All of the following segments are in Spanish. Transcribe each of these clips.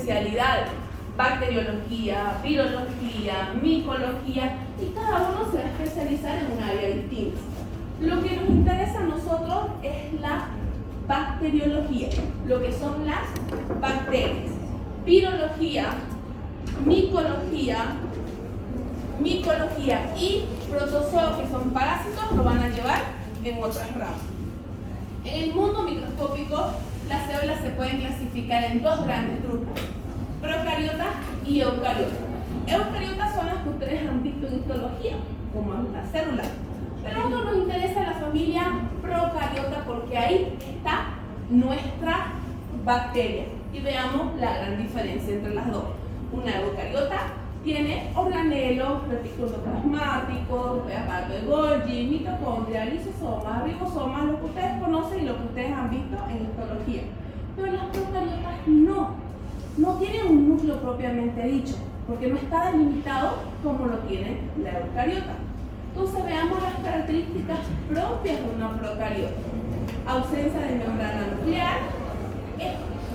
especialidades: bacteriología, virología, micología, y cada uno se va a especializar en un área distinta. Lo que nos interesa a nosotros es la bacteriología, lo que son las bacterias. Virología, micología y protozoos, que son parásitos, lo van a llevar en otras ramas. En el mundo microscópico, las células se pueden clasificar en dos grandes grupos: procariotas y eucariotas. Eucariotas son las que ustedes han visto en histología, como una célula. Pero a nosotros nos interesa la familia procariota porque ahí está nuestra bacteria. Y veamos la gran diferencia entre las dos. Una eucariota tiene organelos, retículos plasmáticos, aparato de Golgi, mitocondria, lisosomas, ribosomas, lo que ustedes conocen y lo que ustedes han visto en histología. Pero las procariotas no tienen un núcleo propiamente dicho, porque no está delimitado como lo tiene la eucariota. Entonces veamos las características propias de una procariota. Ausencia de membrana nuclear,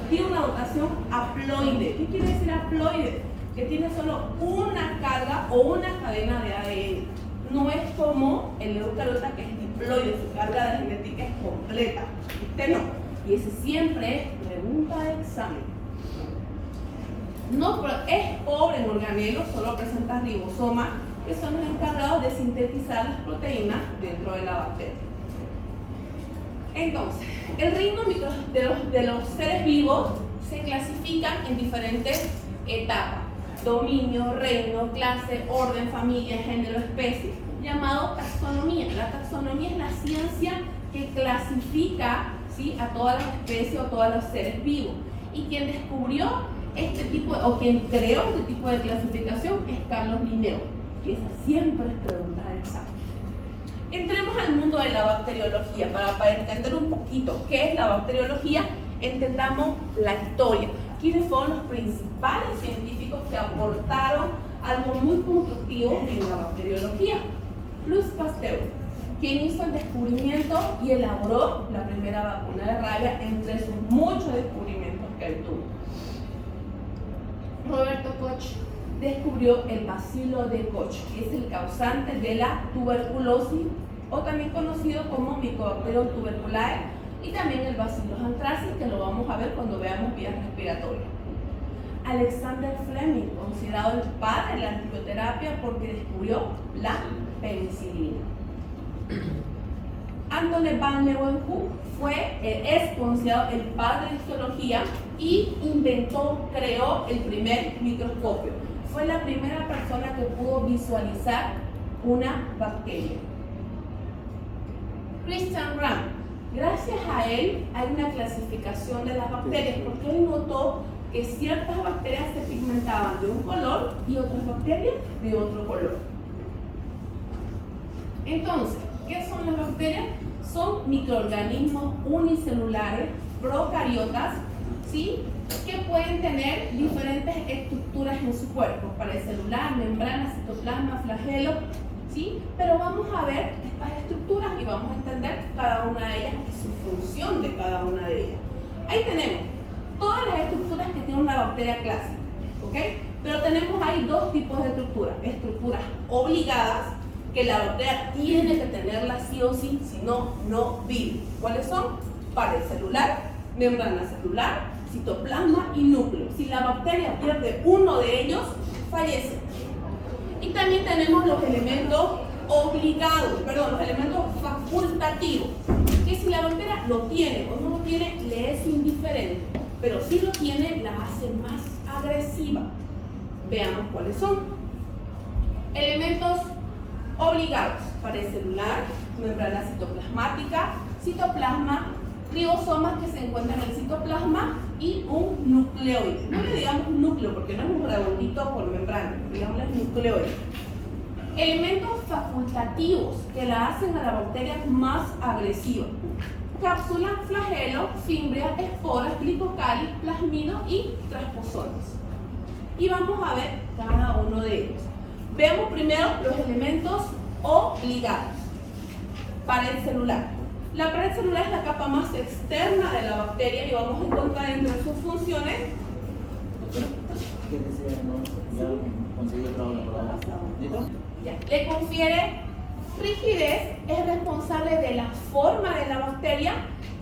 tiene una dotación haploide. ¿Qué quiere decir haploide? Que tiene solo una carga o una cadena de ADN. No es como el eucariota, que es diploide, su carga de genética es completa. Este no. Y ese siempre es pregunta de examen. No, pero es pobre en organelos, solo presenta ribosomas, que son los encargados de sintetizar las proteínas dentro de la bacteria. Entonces, el reino de los seres vivos se clasifican en diferentes etapas: dominio, reino, clase, orden, familia, género, especie, llamado taxonomía. La taxonomía es la ciencia que clasifica, ¿sí?, a todas las especies o todos los seres vivos. Y quien descubrió este tipo, o quien creó este tipo de clasificación, es Carlos Linneo, que esa siempre es pregunta de examen. Entremos al mundo de la bacteriología para entender un poquito qué es la bacteriología. Entendamos la historia. ¿Quiénes fueron los principales científicos que aportaron algo muy constructivo en la bacteriología? Louis Pasteur, quien hizo el descubrimiento y elaboró la primera vacuna de rabia, entre sus muchos descubrimientos que él tuvo. Roberto Koch descubrió el bacilo de Koch, que es el causante de la tuberculosis, o también conocido como Mycobacterium tuberculae, y también el bacillus anthracis, que lo vamos a ver cuando veamos vías respiratorias. Alexander Fleming, considerado el padre de la antibioterapia porque descubrió la penicilina. Anthony van Leeuwenhoek es considerado el padre de histología y creó el primer microscopio. Fue la primera persona que pudo visualizar una bacteria. Christian Ramm, gracias a él hay una clasificación de las bacterias, porque él notó que ciertas bacterias se pigmentaban de un color y otras bacterias de otro color. Entonces, ¿qué son las bacterias? Son microorganismos unicelulares, procariotas, ¿sí?, que pueden tener diferentes estructuras en su cuerpo: pared celular, membrana, citoplasma, flagelo, ¿sí? Pero vamos a ver estas estructuras y vamos a entender cada una de ellas y su función de cada una de ellas. Ahí tenemos todas las estructuras que tiene una bacteria clásica, ¿ok? Pero tenemos ahí dos tipos de estructuras: estructuras obligadas, que la bacteria tiene que tenerlas sí o sí, si no, no vive. ¿Cuáles son? Pared celular, membrana celular, citoplasma y núcleo. Si la bacteria pierde uno de ellos, fallece. Y también tenemos los elementos los elementos facultativos, que si la bacteria lo tiene o no lo tiene, le es indiferente, pero si lo tiene, la hace más agresiva. Veamos cuáles son. Elementos obligados: pared celular, membrana citoplasmática, citoplasma, ribosomas que se encuentran en el citoplasma y un nucleoide. No le digamos núcleo porque no es un redondito por membrana, digámosle nucleoide. Elementos facultativos que la hacen a la bacteria más agresiva: cápsula, flagelo, fimbria, esporas, glicocalis, plasmido y transposones. Y vamos a ver cada uno de ellos. Veamos primero los elementos obligados. Pared celular. La pared celular es la capa más externa de la bacteria y vamos a encontrar entre sus funciones ¿Qué desea ya conseguir otra hora por ahora? ¿Listo? Ya. Le confiere rigidez, es responsable de la forma de la bacteria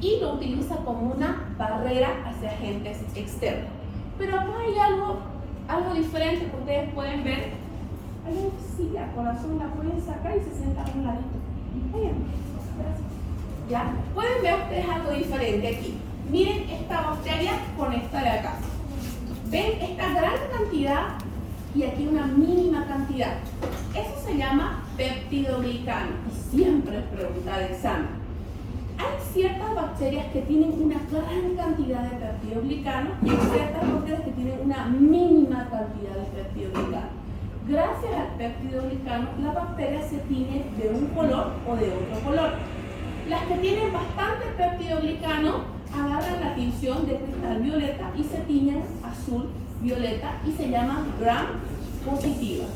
y lo utiliza como una barrera hacia agentes externos. Pero acá hay algo diferente que ustedes pueden ver. Hay una silla, corazón, la pueden sacar y se sientan a un ladito. ¿Ya? Pueden ver ustedes algo diferente aquí. Miren esta bacteria con esta de acá. ¿Ven esta gran cantidad y aquí una mínima cantidad? Eso se llama peptidoglicano y siempre es pregunta de examen. Hay ciertas bacterias que tienen una gran cantidad de peptidoglicano y hay ciertas bacterias que tienen una mínima cantidad de peptidoglicano. Gracias al peptidoglicano, la bacteria se tiñe de un color o de otro color. Las que tienen bastante peptidoglicano agarran la tinción de cristal violeta y se tiñen azul violeta y se llaman gram positivas.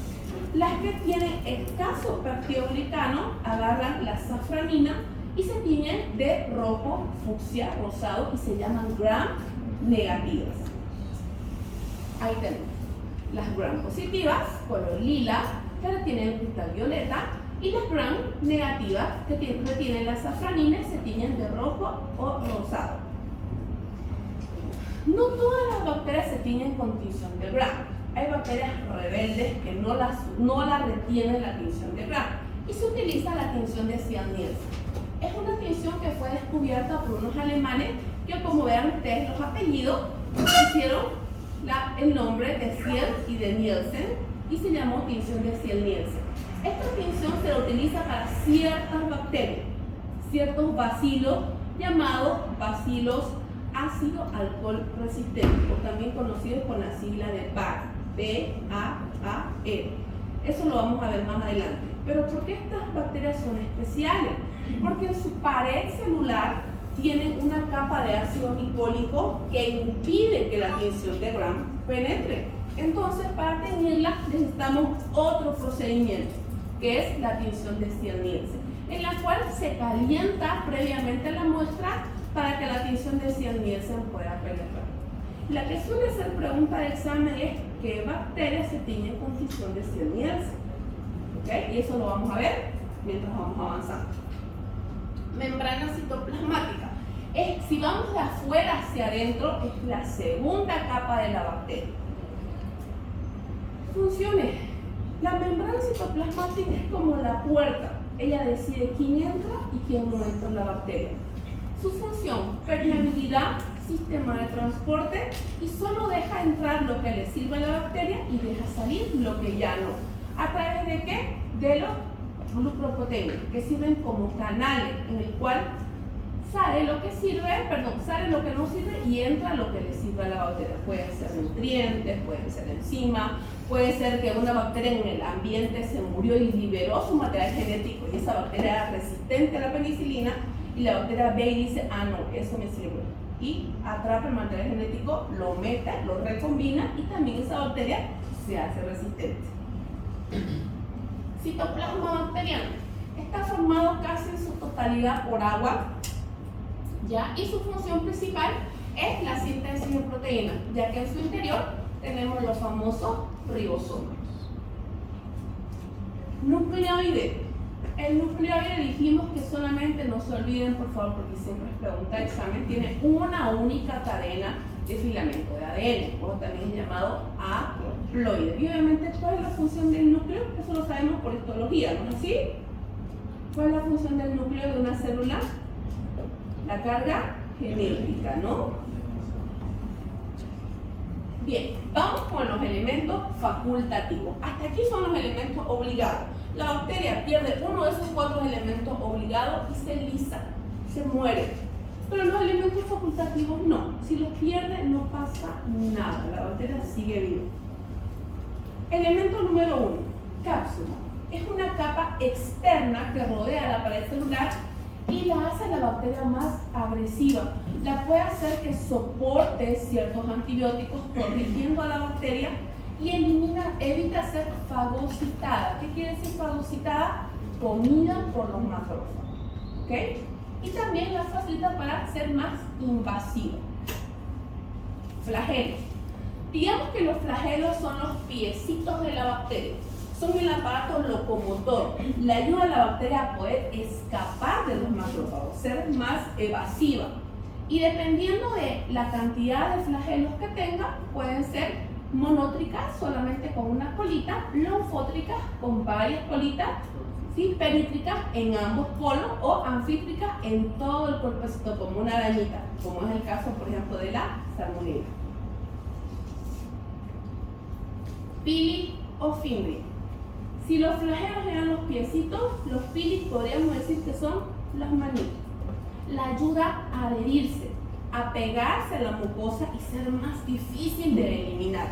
Las que tienen escaso peptidoglicano agarran la safranina y se tiñen de rojo, fucsia, rosado y se llaman gram negativas. Ahí tenemos las gram positivas, color lila, que tienen cristal violeta, y las gram negativas, que tienen la safranina y se tiñen de rojo o rosado. No todas las bacterias se tiñen con tinción de gram. Hay bacterias rebeldes que no la retienen la tinción de gram y se utiliza la tinción de Ciel-Nielsen. Es una tinción que fue descubierta por unos alemanes que, como vean ustedes los apellidos, hicieron el nombre de Ciel y de Nielsen y se llamó tinción de Ciel-Nielsen. Esta tinción se la utiliza para ciertas bacterias, ciertos bacilos llamados bacilos ácido alcohol resistentes, o también conocidos con la sigla de BAR, B-A-A-R. Eso lo vamos a ver más adelante. Pero ¿por qué estas bacterias son especiales? Porque en su pared celular tienen una capa de ácido glicólico que impide que la tinción de Gram penetre. Entonces, para teñirla necesitamos otro procedimiento, que es la tinción de Ciel-Nielsen, en la cual se calienta previamente la muestra para que la tinción de Ciel-Nielsen pueda penetrar. La que suele ser pregunta de examen es ¿qué bacterias se tiñen con tinción de Ciel-Nielsen? ¿Okay? Y eso lo vamos a ver mientras vamos avanzando. Membrana citoplasmática. Si vamos de afuera hacia adentro, es la segunda capa de la bacteria. Funciones. La membrana citoplasmática es como la puerta. Ella decide quién entra y quién no entra en la bacteria. Su función, permeabilidad, sistema de transporte, y solo deja entrar lo que le sirve a la bacteria y deja salir lo que ya no. ¿A través de qué? De los glucoproteínas, que sirven como canales en el cual sale lo que no sirve y entra lo que le sirve a la bacteria. Pueden ser nutrientes, pueden ser enzimas, puede ser que una bacteria en el ambiente se murió y liberó su material genético y esa bacteria era resistente a la penicilina y la bacteria ve y dice, ah no, eso me sirve. Y atrapa el material genético, lo mete, lo recombina y también esa bacteria se hace resistente. Citoplasma bacteriano. Está formado casi en su totalidad por agua, ¿ya? Y su función principal es la síntesis de proteínas, ya que en su interior tenemos los famosos ribosomas. Nucleoide. El nucleoide dijimos que solamente, no se olviden por favor, porque siempre es pregunta de examen, tiene una única cadena de filamento de ADN, o también es llamado haploide. Y obviamente, ¿cuál es la función del núcleo? Eso lo sabemos por histología, ¿no es así? ¿Cuál es la función del núcleo de una célula? La carga genética, ¿no? Bien, vamos con los elementos facultativos. Hasta aquí son los elementos obligados. La bacteria pierde uno de esos 4 elementos obligados y se lisa, se muere. Pero los elementos facultativos no. Si los pierde no pasa nada, la bacteria sigue viva. Elemento número 1, cápsula. Es una capa externa que rodea la pared celular y la hace la bacteria más agresiva. La puede hacer que soporte ciertos antibióticos protegiendo a la bacteria y evita ser fagocitada. ¿Qué quiere decir fagocitada? Comida por los macrófagos. ¿Okay? Y también la facilita para ser más invasiva. Flagelos. Digamos que los flagelos son los piecitos de la bacteria. Son el aparato locomotor. Le ayuda a la bacteria a poder escapar de los macrófagos, ser más evasiva. Y dependiendo de la cantidad de flagelos que tenga, pueden ser monótricas, solamente con una colita, linfótricas, con varias colitas, ¿sí? Perítricas en ambos polos o anfítricas en todo el cuerpecito, como una arañita, como es el caso, por ejemplo, de la salmonela. Pili o fimbriae. Si los flagelos eran los piecitos, los pilis podríamos decir que son las manitos. La ayuda a adherirse, a pegarse a la mucosa y ser más difícil de eliminar.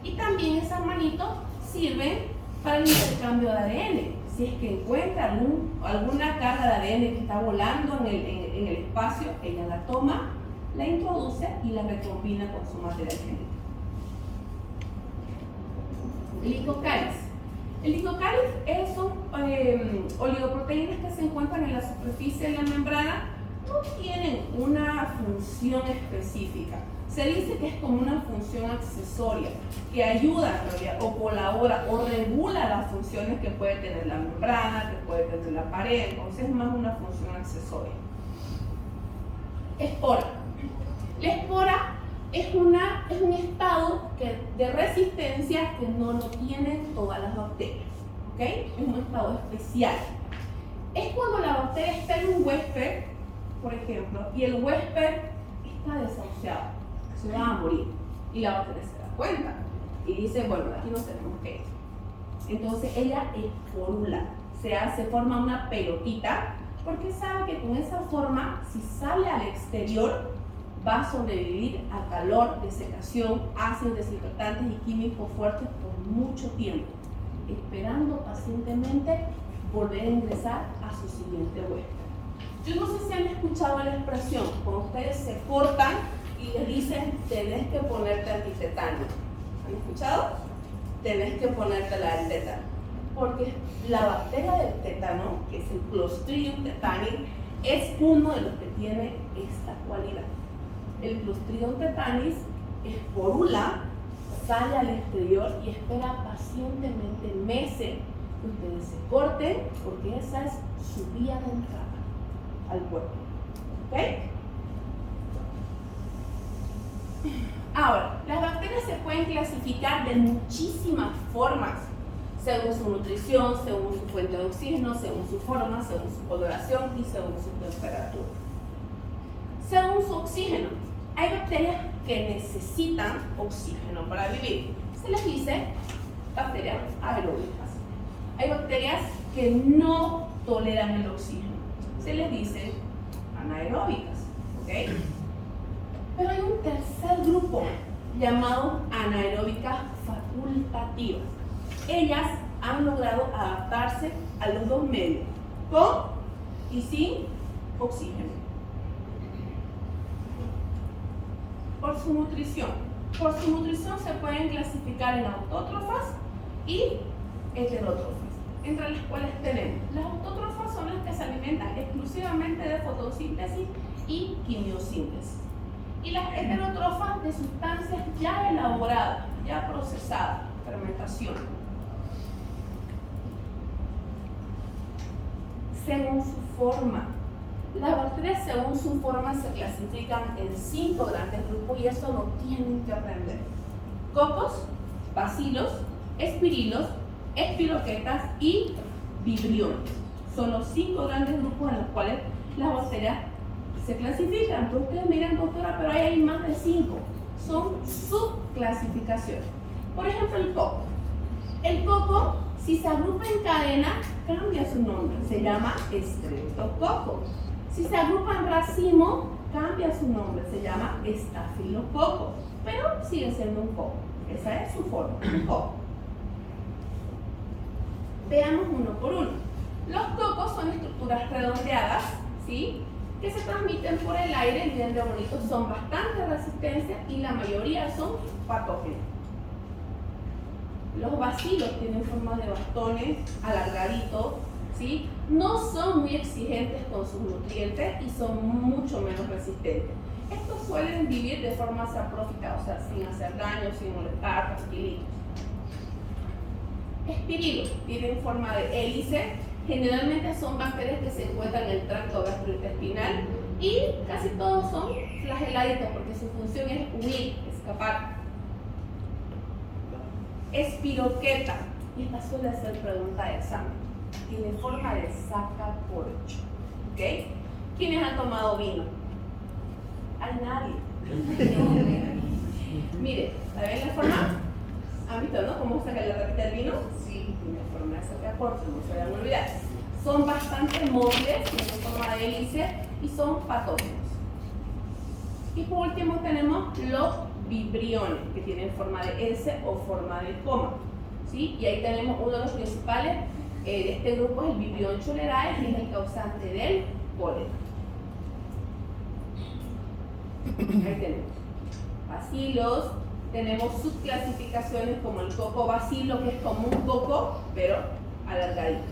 Y también esas manitos sirven para el intercambio de ADN. Si es que encuentra alguna carga de ADN que está volando en el espacio, ella la toma, la introduce y la recombina con su material genético. Licocáliz. El licocáliz son oligoproteínas que se encuentran en la superficie de la membrana. No tienen una función específica. Se dice que es como una función accesoria que ayuda en realidad, o colabora o regula las funciones que puede tener la membrana, que puede tener la pared. Entonces es más una función accesoria. Espora. La espora es un estado de resistencia que no lo tienen todas las bacterias. ¿Okay? Es un estado especial. Es cuando la bacteria está en un huésped, por ejemplo, y el huésped está desahuciado, se va a morir, y la bacteria se da cuenta y dice, bueno, aquí nos tenemos que ir. Entonces ella esporula, se forma una pelotita, porque sabe que con esa forma, si sale al exterior, va a sobrevivir a calor, desecación, ácidos desinfectantes y químicos fuertes por mucho tiempo, esperando pacientemente volver a ingresar a su siguiente huésped. Yo no sé si han escuchado la expresión, cuando ustedes se cortan y les dicen, tenés que ponerte antitetano. ¿Han escuchado? Tenés que ponerte la del tétano. Porque la bacteria del tétano, que es el Clostridium tetani, es uno de los que tiene esta cualidad. El Clostridium tetanis esporula, sale al exterior y espera pacientemente meses que ustedes se corten, porque esa es su vía de entrada al cuerpo. ¿Ok? Ahora, las bacterias se pueden clasificar de muchísimas formas, según su nutrición, según su fuente de oxígeno, según su forma, según su coloración y según su temperatura. Según su oxígeno, hay bacterias que necesitan oxígeno para vivir. Se les dice bacterias aeróbicas. Hay bacterias que no toleran el oxígeno. Se les dice anaeróbicas. ¿Okay? Pero hay un tercer grupo llamado anaeróbicas facultativas. Ellas han logrado adaptarse a los dos medios, con y sin oxígeno. Por su nutrición. Por su nutrición se pueden clasificar en autótrofas y heterótrofas, entre las cuales tenemos. Las autótrofas son las que se alimentan exclusivamente de fotosíntesis y quimiosíntesis. Y las heterótrofas de sustancias ya elaboradas, ya procesadas, fermentación. Según su forma. Las bacterias según su forma se clasifican en 5 grandes grupos y eso lo tienen que aprender. Cocos, bacilos, espirilos, espiroquetas y vibriones. Son los 5 grandes grupos en los cuales las bacterias se clasifican. Entonces ustedes miran, doctora, pero hay más de 5. Son subclasificaciones. Por ejemplo, el coco. El coco, si se agrupa en cadena, cambia su nombre. Se llama estreptococo. Si se agrupa en racimo, cambia su nombre. Se llama estafilococo. Pero sigue siendo un coco. Esa es su forma, un coco. Veamos uno por uno. Los cocos son estructuras redondeadas, ¿sí?, que se transmiten por el aire, miren de bonitos, son bastante resistentes y la mayoría son patógenos. Los bacilos tienen forma de bastones alargaditos, ¿sí? No son muy exigentes con sus nutrientes y son mucho menos resistentes. Estos suelen vivir de forma saprófita, o sea, sin hacer daño, sin molestar, tranquilitos. Espirilos, tienen forma de hélice, generalmente son bacterias que se encuentran en el tracto gastrointestinal y casi todos son flageladitos porque su función es huir, escapar. Espiroqueta, y esta suele ser pregunta de examen, tiene forma de sacacorcho, ¿ok? ¿Quiénes han tomado vino? Hay nadie. Mire, ¿saben la forma? ¿Han visto, no? ¿Cómo saca la ratita del vino? Sí, tiene forma de sacacorcho, no se vayan a olvidar. Son bastante móviles, tienen forma de hélice y son patógenos. Y por último tenemos los vibriones, que tienen forma de S o forma de coma, ¿sí? Y ahí tenemos uno de los principales de este grupo, es el vibrión cholerae, que es el causante del cólera. Ahí tenemos bacilos, tenemos subclasificaciones como el coco bacilo, que es como un coco, pero alargadito.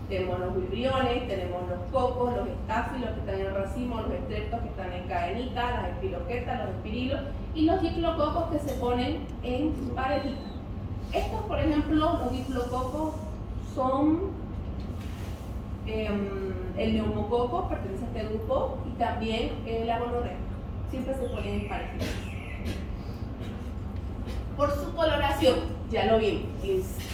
Tenemos los vibriones, tenemos los cocos, los estáfilos que están en racimo, los estreptos que están en cadenita, las espiroquetas, los espirilos y los diplococos que se ponen en parejita. Estos, por ejemplo, los diplococos son el neumococo, pertenece a este grupo, y también la gonorrea. Siempre se ponen en parejita. Por su coloración, ya lo vimos.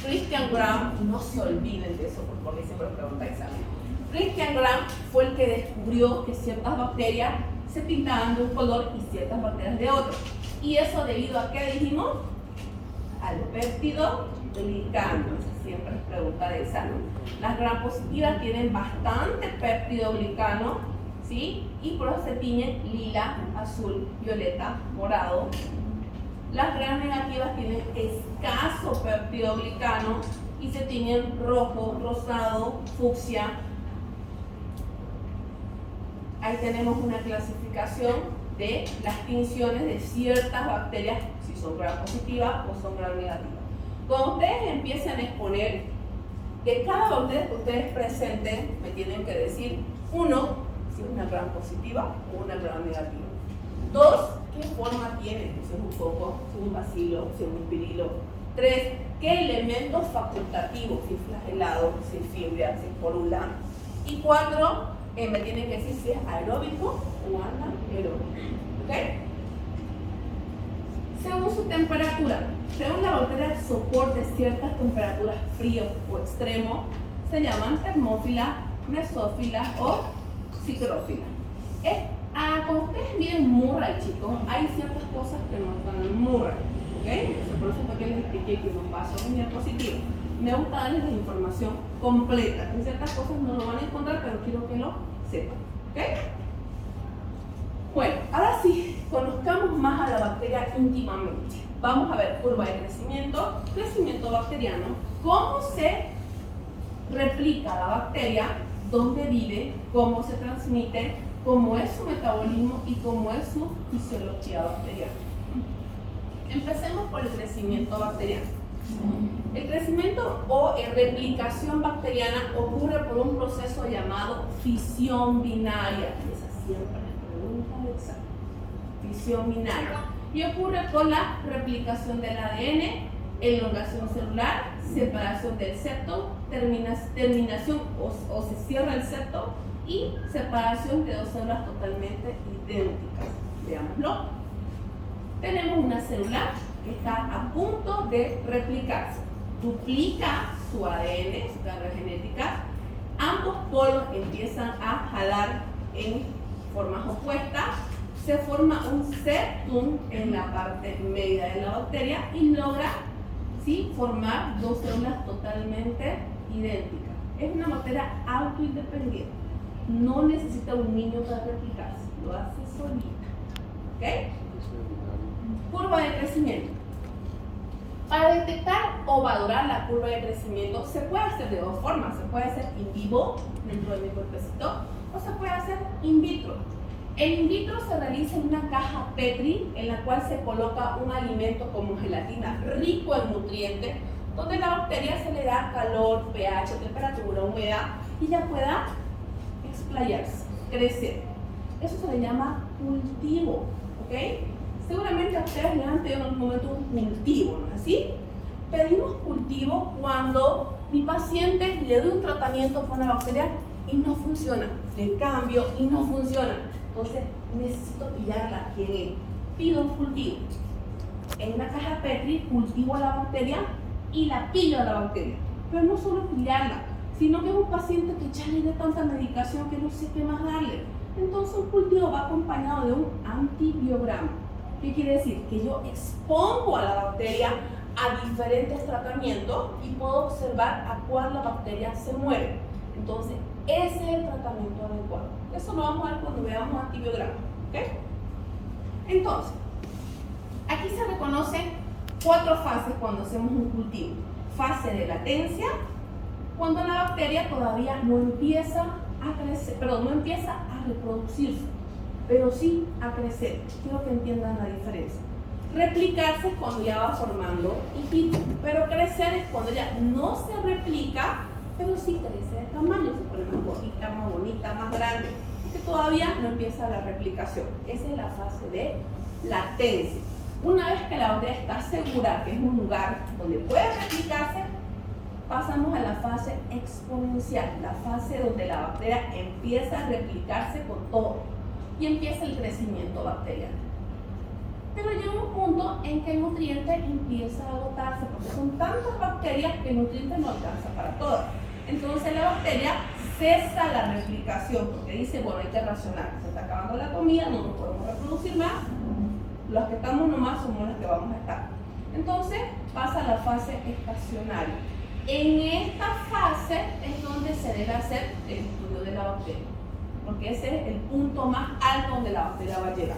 Christian Gram, no se olviden de eso porque siempre pregunta examen. Christian Gram fue el que descubrió que ciertas bacterias se pintaban de un color y ciertas bacterias de otro. Y eso debido a qué dijimos? Al péptidoglicano. Siempre es pregunta de examen. Las gram positivas tienen bastante péptidoglicano, ¿sí? Y por eso se tiñen lila, azul, violeta, morado. Las gram negativas tienen escaso péptidoglicano y se tiñen rojo, rosado, fucsia. Ahí tenemos una clasificación de las tinciones de ciertas bacterias, si son gram positivas o son gram negativas. Cuando ustedes empiecen a exponer de cada bacteria que ustedes presenten, me tienen que decir, uno, si es una gram positiva o una gram negativa. Dos, ¿qué forma tiene? Si es un coco, si es un bacilo, si es un espirilo. Tres, ¿qué elementos facultativos? Si es flagelado, si es fibria, si es porula. Y cuatro, me tienen que decir si es aeróbico o anaeróbico. ¿Ok? Según su temperatura, según la bacteria soporte ciertas temperaturas frío o extremo, se llaman termófila, mesófila o psicrófila. Cuando ustedes miren Murray, chicos, hay ciertas cosas que no están en Murray, ¿ok? Por eso fue que les expliqué que unos vasos en diapositiva. Me gusta darles la información completa. En ciertas cosas no lo van a encontrar, pero quiero que lo sepan, ¿ok? Bueno, ahora sí, conozcamos más a la bacteria íntimamente. Vamos a ver curva de crecimiento bacteriano, cómo se replica la bacteria, dónde vive, cómo se transmite, cómo es su metabolismo y cómo es su fisiología bacteriana. Empecemos por el crecimiento bacteriano. El crecimiento o replicación bacteriana ocurre por un proceso llamado fisión binaria. Esa siempre es pregunta de examen. Fisión binaria. Y ocurre por la replicación del ADN, elongación celular, separación del septo, terminación o se cierra el septo y separación de dos células totalmente idénticas. Veámoslo. Tenemos una célula que está a punto de replicarse. Duplica su ADN, su carga genética. Ambos polos empiezan a jalar en formas opuestas. Se forma un septum en la parte media de la bacteria y logra, ¿sí?, formar dos células totalmente idénticas. Es una bacteria autoindependiente. No necesita un niño para replicarse, lo hace solita. ¿Ok? Curva de crecimiento. Para detectar o valorar la curva de crecimiento se puede hacer de dos formas. Se puede hacer in vivo, dentro de mi cuerpecito, o se puede hacer in vitro. El in vitro se realiza en una caja Petri en la cual se coloca un alimento como gelatina rico en nutrientes, donde la bacteria se le da calor, pH, temperatura, humedad y ya pueda explayarse, crecer. Eso se le llama cultivo, ¿ok? Seguramente a ustedes les han pedido en algún momento un cultivo, ¿no es así? Pedimos cultivo cuando mi paciente le doy un tratamiento para una bacteria y no funciona, le cambio y no funciona. Entonces necesito pillarla. ¿Quién? Pido un cultivo. En una caja Petri cultivo a la bacteria y la pillo a la bacteria. Pero no solo pillarla, sino que es un paciente que ya le da tanta medicación que no sé qué más darle. Entonces un cultivo va acompañado de un antibiograma. ¿Qué quiere decir? Que yo expongo a la bacteria a diferentes tratamientos y puedo observar a cuál la bacteria se muere. Entonces, ese es el tratamiento adecuado. Eso lo vamos a ver cuando veamos antibiograma. ¿Okay? Entonces, aquí se reconocen 4 fases cuando hacemos un cultivo. Fase de latencia, cuando la bacteria todavía no empieza a crecer, no empieza a reproducirse, pero sí a crecer. Quiero que entiendan la diferencia. Replicarse es cuando ya va formando hijito, pero crecer es cuando ya no se replica, pero sí crece de tamaño, se pone más gordita, más bonita, más grande, porque todavía no empieza la replicación. Esa es la fase de latencia. Una vez que la bacteria está segura que es un lugar donde puede replicarse, pasamos a la fase exponencial, la fase donde la bacteria empieza a replicarse con todo y empieza el crecimiento bacteriano. Pero llega un punto en que el nutriente empieza a agotarse, porque son tantas bacterias que el nutriente no alcanza para todas. Entonces la bacteria cesa la replicación, porque dice, bueno, hay que racionar, se está acabando la comida, no nos podemos reproducir más, los que estamos nomás somos los que vamos a estar. Entonces pasa a la fase estacionaria. En esta fase es donde se debe hacer el estudio de la bacteria, porque ese es el punto más alto donde la bacteria va a llegar.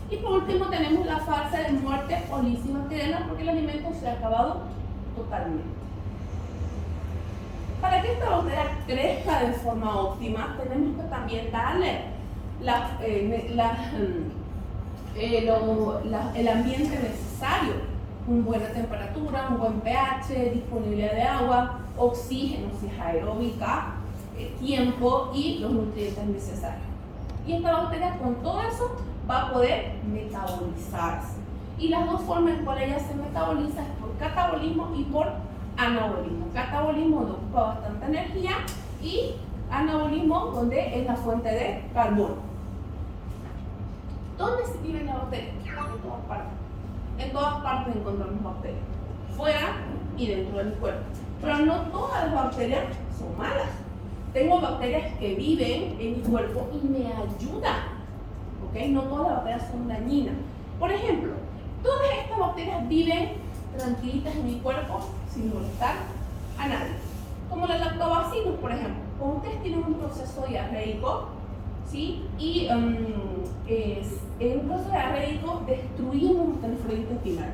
Y por último tenemos la fase de muerte o lisis bacteriana, porque el alimento se ha acabado totalmente. Para que esta bacteria crezca de forma óptima, tenemos que también darle el ambiente necesario, una buena temperatura, un buen pH, disponibilidad de agua, oxígeno si es aeróbica, tiempo y los nutrientes necesarios. Y esta bacteria con todo eso va a poder metabolizarse. Y las dos formas en cuales ella se metaboliza es por catabolismo y por anabolismo. Catabolismo donde ocupa bastante energía y anabolismo donde es la fuente de carbono. ¿Dónde se vive la bacteria? En todas partes. En todas partes encontramos bacterias, fuera y dentro del cuerpo. Pero no todas las bacterias son malas. Tengo bacterias que viven en mi cuerpo y me ayudan. ¿Okay? No todas las bacterias son dañinas. Por ejemplo, todas estas bacterias viven tranquilitas en mi cuerpo sin molestar a nadie. Como los lactobacilos, por ejemplo. Cuando ustedes tienen un proceso diarreico, ¿sí? Y en un proceso diarreico destruimos nuestra flora intestinal.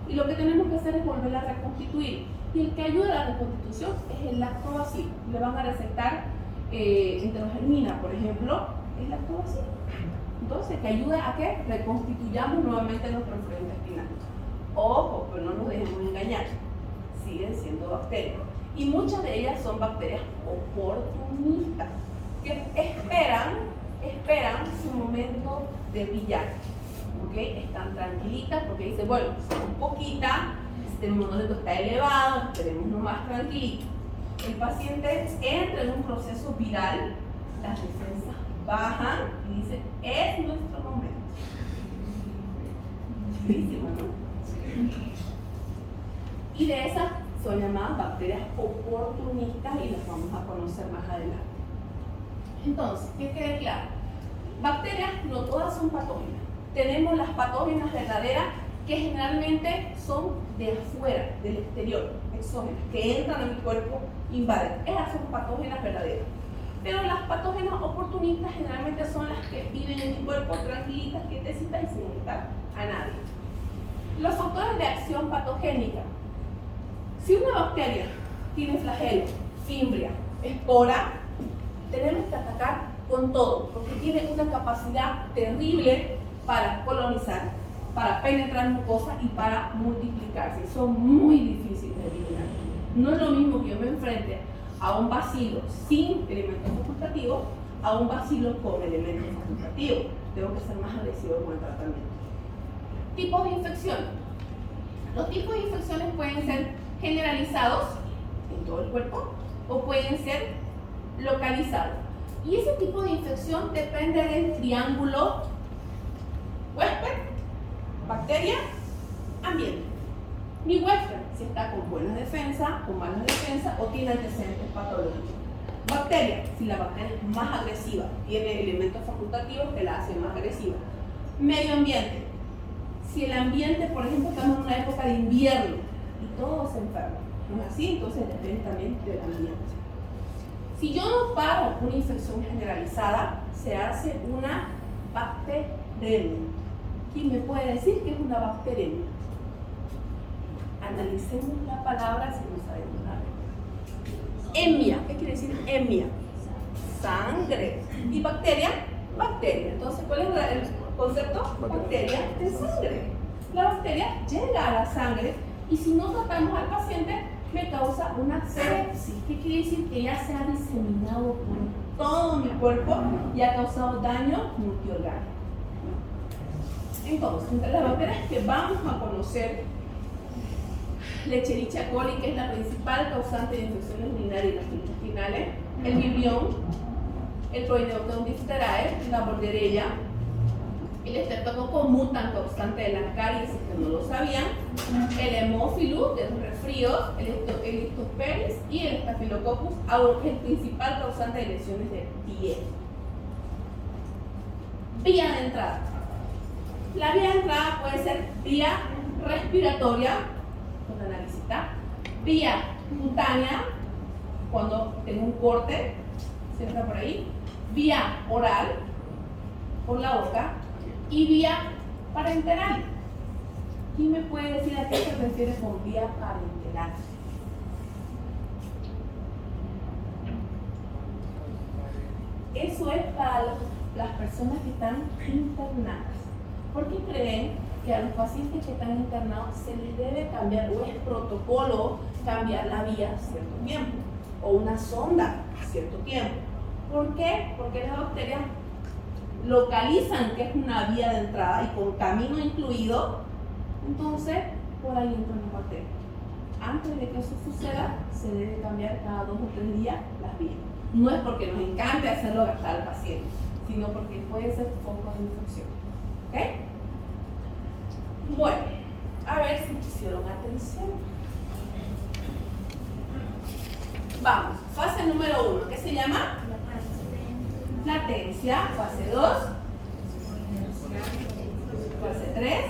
Y lo que tenemos que hacer es volverla a reconstituir. Y el que ayuda a la reconstitución es el lactobacilo. Le van a recetar enterogermina, por ejemplo, es lactobacilo. Entonces, que ayuda a que reconstituyamos nuevamente nuestra flora intestinal. Ojo, pero no nos dejemos engañar. Siguen siendo bacterias. Y muchas de ellas son bacterias oportunistas, que esperan su momento de brillar. ¿Okay? Están tranquilitas porque dicen, bueno, son poquitas, el inmunológico está elevado, esperemos nomás tranquilito. El paciente entra en un proceso viral, las defensas bajan y dice, es nuestro momento. Difícil, ¿no? Y de esas son llamadas bacterias oportunistas y las vamos a conocer más adelante. Entonces, que quede claro, bacterias no todas son patógenas. Tenemos las patógenas verdaderas que generalmente son de afuera, del exterior, exógenas, que entran en mi cuerpo, invaden. Esas son patógenas verdaderas. Pero las patógenas oportunistas generalmente son las que viven en mi cuerpo tranquilitas, quietecitas y sin molestar a nadie. Los factores de acción patogénica. Si una bacteria tiene flagelo, fimbria, espora, tenemos que atacar con todo, porque tiene una capacidad terrible para colonizar, para penetrar mucosas y para multiplicarse. Son muy difíciles de eliminar. No es lo mismo que yo me enfrente a un bacilo sin elementos facultativos a un bacilo con elementos facultativos. tengo que ser más agresivo con el tratamiento. Tipos de infección. Los tipos de infecciones pueden ser generalizados en todo el cuerpo o pueden ser localizados. Y ese tipo de infección depende del triángulo huésped, bacteria, ambiente. Mi huésped, si está con buena defensa o malas defensas o tiene antecedentes patológicos. Bacteria, si la bacteria es más agresiva, tiene elementos facultativos que la hacen más agresiva. Medio ambiente, si el ambiente, por ejemplo, estamos en una época de invierno y todos se enferman, ¿no es así? Entonces depende también del ambiente. Si yo no paro una infección generalizada, se hace una bacteremia. ¿Quién me puede decir qué es una bacteremia? Analicemos la palabra si no sabemos nada. Emia, ¿qué quiere decir emia? Sangre. ¿Y bacteria? Bacteria. Entonces, ¿cuál es el concepto? Bacteria de sangre. La bacteria llega a la sangre y si no tratamos al paciente, me causa una sepsis. ¿Qué quiere decir? Que ya se ha diseminado por todo mi cuerpo y ha causado daño multiorgánico. Entonces, entre las bacterias que vamos a conocer, Escherichia coli, que es la principal causante de infecciones urinarias y gastrointestinales, el vibrión, el Proinoctonium diphtheriae, la Borderella, el Streptococcus mutans causante de las caries, que no lo sabían, el Haemophilus de los resfríos, el Histoperis y el Staphylococcus aureus, que es el principal causante de lesiones de piel. Vía de entrada. La vía de entrada puede ser vía respiratoria, con la naricita, vía cutánea, cuando tengo un corte, se entra por ahí, vía oral, por la boca, y vía parenteral. ¿Quién me puede decir a qué se refiere con vía parenteral? Eso es para las personas que están internadas. ¿Por qué creen que a los pacientes que están internados se les debe cambiar, o es protocolo cambiar la vía cierto tiempo, o una sonda cierto tiempo? ¿Por qué? Porque las bacterias localizan que es una vía de entrada y con camino incluido, entonces por ahí entran las bacterias. Antes de que eso suceda, se debe cambiar cada 2 o 3 días las vías. No es porque nos encante hacerlo gastar al paciente, sino porque puede ser foco de infección. ¿Ok? Bueno, a ver si pusieron atención. Vamos, fase número 1, ¿qué se llama? Latencia. Fase 2. Fase 3.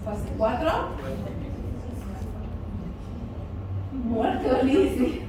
Fase 4. Muerte o lisis.